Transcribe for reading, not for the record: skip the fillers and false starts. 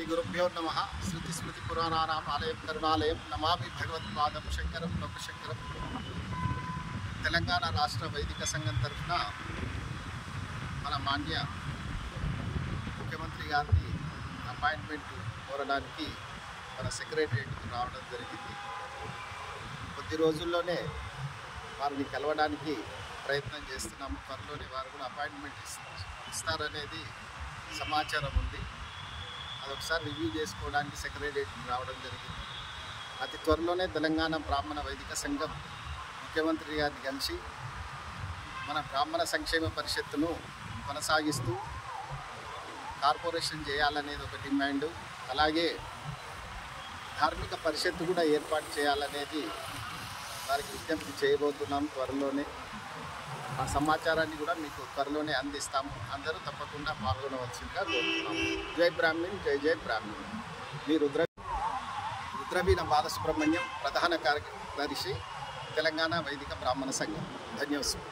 గురుభ్యో నమః. శృతి స్మృతి పురాణానాం ఆలయం కరుణాలయం నమామి భగవత్పాదం శంకరం లోకశంకరం. తెలంగాణ రాష్ట్ర వైదిక సంఘం తరఫున మన మాన్య ముఖ్యమంత్రి గారిని అపాయింట్మెంట్ కోరడానికి మన సెక్రటరియట్కి రావడం జరిగింది. కొద్ది రోజుల్లోనే వారిని కలవడానికి ప్రయత్నం చేస్తున్నాము. త్వరలోనే వారు కూడా అపాయింట్మెంట్ ఇస్తారనేది సమాచారం ఉంది. అదొకసారి రివ్యూ చేసుకోవడానికి సెక్రటరియట్కి రావడం జరిగింది. అతి త్వరలోనే తెలంగాణ బ్రాహ్మణ వైదిక సంఘం ముఖ్యమంత్రి గారిని కలిసి మన బ్రాహ్మణ సంక్షేమ పరిషత్తును కొనసాగిస్తూ కార్పొరేషన్ చేయాలనేది ఒక డిమాండ్, అలాగే ధార్మిక పరిషత్తు కూడా ఏర్పాటు చేయాలనేది వారికి విజ్ఞప్తి చేయబోతున్నాం. త్వరలోనే ఆ సమాచారాన్ని కూడా మీకు త్వరలోనే అందిస్తాము. అందరూ తప్పకుండా పాల్గొనవలసిందిగా కోరుతున్నాము. జై బ్రాహ్మణ్, జై జై బ్రాహ్మణ్. మీ రుద్రవీణ బాలసుబ్రహ్మణ్యం, ప్రధాన కార్యదర్శి, తెలంగాణ వైదిక బ్రాహ్మణ సంఘం. ధన్యవాదాలు.